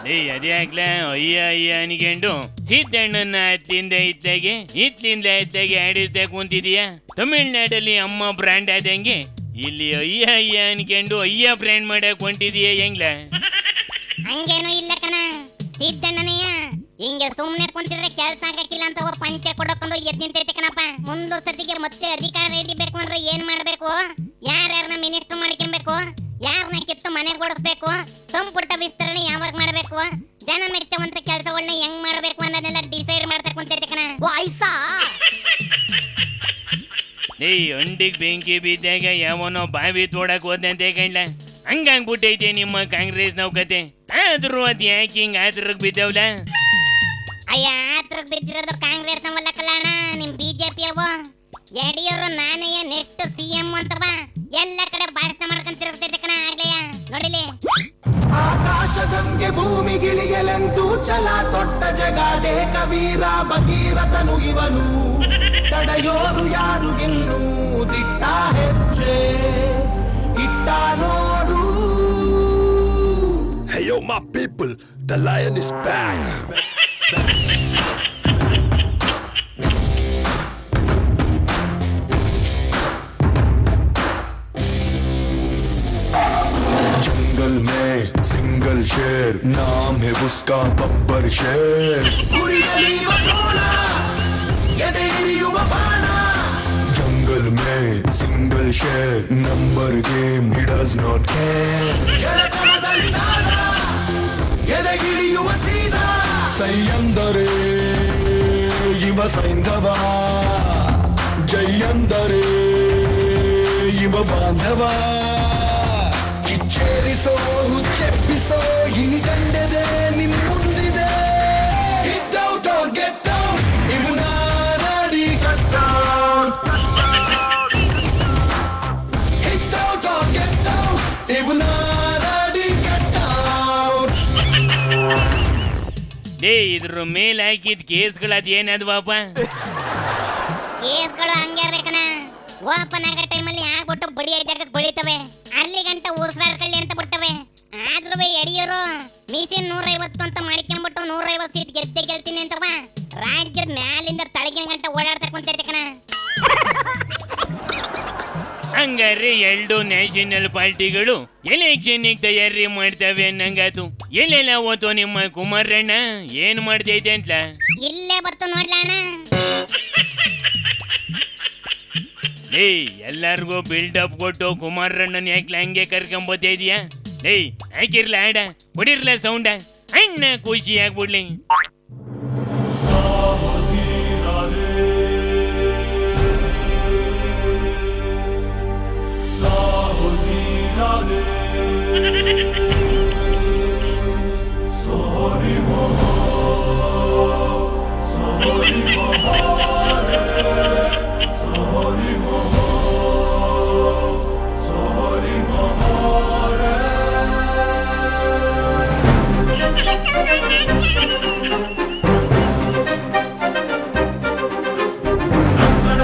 ಅದೇ ಆಗ್ಲ ಅಯ್ಯ ಅಯ್ಯ ಅನ್ಕೊಂಡು ಸೀತಣ್ಣನ ಹತ್ಲಿಂದ ಇತ್ಲಾಗೆ ಆಡಿಸ್ತಾ ಕುಂತಿದೀಯ. ತಮಿಳ್ನಾಡಲ್ಲಿ ಅಮ್ಮ ಬ್ರ್ಯಾಂಡ್ ಆದಂಗೆ ಇಲ್ಲಿ ಅಯ್ಯ ಅಯ್ಯ ಅನ್ಕೊಂಡು ಅಯ್ಯ ಬ್ರ್ಯಾಂಡ್ ಮಾಡಕ್ ಹೊಂಟಿದೀಯ ಹೆಂಗ್ಲ? ಹಂಗೇನು ಇಲ್ಲ ಕಣ ಸಿದ್ದಣ್ಣನಯ್ಯ, ಹಿಂಗೆ ಸುಮ್ನೆ ಕುಂತಿದ್ರೆ ಕೆಲ್ಸ ಆಗಕ್ಕಿಲ್ಲ ಅಂತ ಪಂಚೆ ಕೊಡಕೊಂಡು ಎದ್ ನಿಂತೈತೆ ಕಣಪ್ಪ. ಮುಂದೊಂದ್ ಸತಿಗೆ ಮತ್ತೆ ಅಧಿಕಾರ ಹಿಡಿಬೇಕು ಅಂದ್ರೆ ಏನ್ ಮಾಡ್ಬೇಕು? ಯಾರ್ಯಾರನ್ನ ಮಿನಿಸ್ಟರ್ ಮಾಡ್ಕೊಬೇಕು, ಯಾರನ್ನ ಕಿತ್ತು ಮನೆಗೆ ಓಡಿಸ್ಬೇಕು, ಸಂಪುಟ ವಿಸ್ತರಣೆ ಯಾವಾಗ ಮಾಡ್ಬೇಕು, ಜನ ಮೆಚ್ಚುವಂತ ಕೆಲಸಗಳನ್ನ ಹೆಂಗ್ ಮಾಡ್ಬೇಕು ಅನ್ನೋದನ್ನೆಲ್ಲ ಡಿಸೈಡ್ ಮಾಡ್ತಾ ಕುಂತೈತೆ ಕಣ. ವಾಯ್ಸಾ ಅಂಡಿಗ್ ಬೆಂಕಿ ಬಿದ್ದಾಗ ಯಾವನೋ ಬಾವಿ ತೋಡಕ್ ಹೋದಂತೆ ಕಣ್ಲ, ಹಂಗಾಗ್ಬಿಟ್ಟೈತೆ ನಿಮ್ಮ ಕಾಂಗ್ರೆಸ್ ನೌಕತೆ. ಆದ್ರೂ ಅದ್ ಯಾಕೆ ಹಿಂಗ ಆತ್ರಕ್ ಬಿದ್ದವ್ಲ? ಅಯ್ಯ ಆತ್ರಕ್ ಬಿದ್ದಿರೋದು ಕಾಂಗ್ರೆಸ್ ನವಲ್ಲ ಕಲ್ಯಾಣ, ನಿಮ್ ಬಿಜೆಪಿ ಅವು. ಯಡಿಯೂರು ನಾನೇ ನೆಕ್ಸ್ಟ್ ಸಿಎಂ ಅಂತವ ಎಲ್ಲ ಕಡೆ ಭಾಷಣ ಮಾಡ್ಕೊಂತಿರ್ತೈತೆ ಕಣ. ಆಗ್ಲಯ್ಯ ನೋಡಿಲಿ, ಆಕಾಶಗಂಗೆ ಭೂಮಿಗಿಳಿಯಲೆಂದು ಛಲ ತೊಟ್ಟ ಜಗಾದೆ ಕವೀರ ಭಗೀರಥನು ಇವನು. ತಡೆಯೋರು ಯಾರು ಗೆನ್ನು ದಿಟ್ಟ ಹೆಜ್ಜೆ ಇಟ್ಟ ನೋಡು. Hey yo my people, the lion is back. जंगल में सिंगल शेर, नाम है उसका बब्बर शेर. जंगल में सिंगल शेर, number game he does not care. ಸೈಯಂದರೆ ಇವ ಸೈಂಧವ, ಜೈಯಂದರೆ ಇವ ಬಾಂಧವ. ಕಿಚ್ಚೇರಿಸೋ ಹುಚ್ಚೆಪ್ಪಿಸೋ ಈ ಗಂಡೆದೆ ನಿನ್ ಮುಂದಿದೆ. Hit out or get down, ಇವು ನಾಡಿ cut down. Hit out or get down, ಇವು ನಾಡಿ cut down. ಇದ್ರ ಮೇಲೆ ಹಾಕಿದ ಕೇಸ್ಗಳು ಅದೇನದ್ವಾಪ? ಕೇಸ್ಗಳು ಹಂಗೆ ಇರ್ಬೇಕಣ. ಓಪನ್ ಆಗೋ ಟೈಮಲ್ಲಿ ಆಗ್ಬಿಟ್ಟು ಬಡಿ ಜಾಗಕ್ಕೆ ಬಡಿತವೆ, ಅಲ್ಲಿ ಗಂಟ ಉಸಿರಾಡ್ಕೊಳ್ಳಿ ಅಂತ ಬಿಟ್ಟವೆ. ಆದ್ರೂ ಯಡಿಯೂರು ಮೀಸಿನ್ 150 ಅಂತ ಮಾಡ್ಕೊಂಡ್ಬಿಟ್ಟು 150 ಸೀಟ್ ಗೆಲ್ತೀನಿ ಅಂತವ ರಾಜ್ಯದ ಮ್ಯಾಲಿಂದ ತಳಗಿನ ಗಂಟ ಓಡಾಡ್ತಾ ಕುಂತೈತೆ ಕಣ. ಹಂಗಾರೆ 2 ನ್ಯಾಷನಲ್ ಪಾರ್ಟಿಗಳು ಎಲೆಕ್ಷನ್ ತಯಾರಿ ಮಾಡ್ತವೆ ಅನ್ನಂಗಾತು. ಎಲ್ಲೆಲ್ಲ ಓದ್ತು ನಿಮ್ಮ ಕುಮಾರಣ್ಣ ಏನ್ ಮಾಡ್ತೈತೆ ಅಂತ? ಇಲ್ಲೇ ಬತ್ತು ನೋಡ್ಲಣ್ಣ. ಎಲ್ಲಾರ್ಗೂ ಬಿಲ್ಡಪ್ ಕೊಟ್ಟು ಕುಮಾರಣ್ಣನ ಯಾಕೆ ಹಂಗೆ ಕರ್ಕೊಂಬತ್ತಾ ಇದೀಯಾ? ಹಾಕಿರ್ಲ ಆಡ ಹೊಡಿರ್ಲ ಸೌಂಡ, ಅಣ್ಣ ಖುಷಿ ಆಗ್ಬಿಡ್ಲಿ.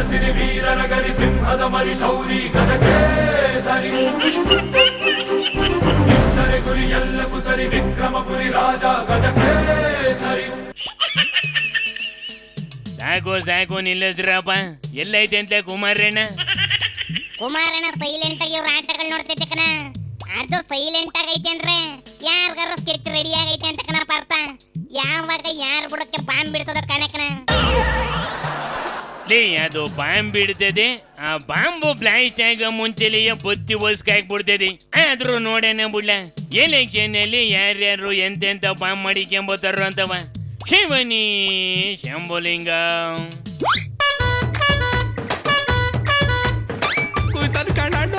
ಸಿರಿ ವೀರನಗರಿ ಸಿಂಹದ ಮರಿ ಶೌರಿ ಗಜಕ್ಕೆ ಸರಿ ಇತ್ತರೆ ಗುರಿ ಎಲ್ಲಕ್ಕೂ ಸರಿ ವಿಕ್ರಮಪುರಿ ರಾಜ ಗಜಕ್ಕೆ ಸರಿ. ಸಾಕು ನಿಲ್ಲಿಸ್ರಪ್ಪ, ಎಲ್ಲೈತೆ ಅಂತ ಕುಮಾರಣ್ಣ? ಕುಮಾರಣ್ಣ ಸೈಲೆಂಟ್ ಆಗಿ ಇವ್ರ ಆಟಗಳು ನೋಡ್ತೈತೆ ಕಣ. ಅದು ಸೈಲೆಂಟ್ ಆಗೈತೆ ಅಂದ್ರೆ ಯಾರಿಗಾರು ಸ್ಕೆಚ್ ರೆಡಿ ಆಗೈತೆ ಅಂತ ಕಣ ಪಾರ್ಥ. ಯಾವಾಗ ಯಾರು ಬುಡಕ್ಕೆ ಬಾಂಬ್ ಬಿಡ್ತದ ಕಣಕಣ. ಅದು ಬಾಂಬ್ ಬಿಡ್ತದೆ, ಆ ಬಾಂಬು ಬ್ಲಾಸ್ಟ್ ಆಗ ಮುಂಚೆಲೆಯ ಬತ್ತಿ ಒಸ್ಕಾಕ್ಬಿಡ್ತದೆ. ಆದ್ರೂ ನೋಡೋಣ ಬಿಡ್ಲ, ಎಲೆಕ್ಷನ್ ಅಲ್ಲಿ ಯಾರ್ಯಾರು ಎಂತೆಂತ ಬಾಂಬ್ ಮಾಡಿಕೊಂಬೋತಾರೋ ಅಂತವ. Shivani Shambhulinga Cuidado, carnal!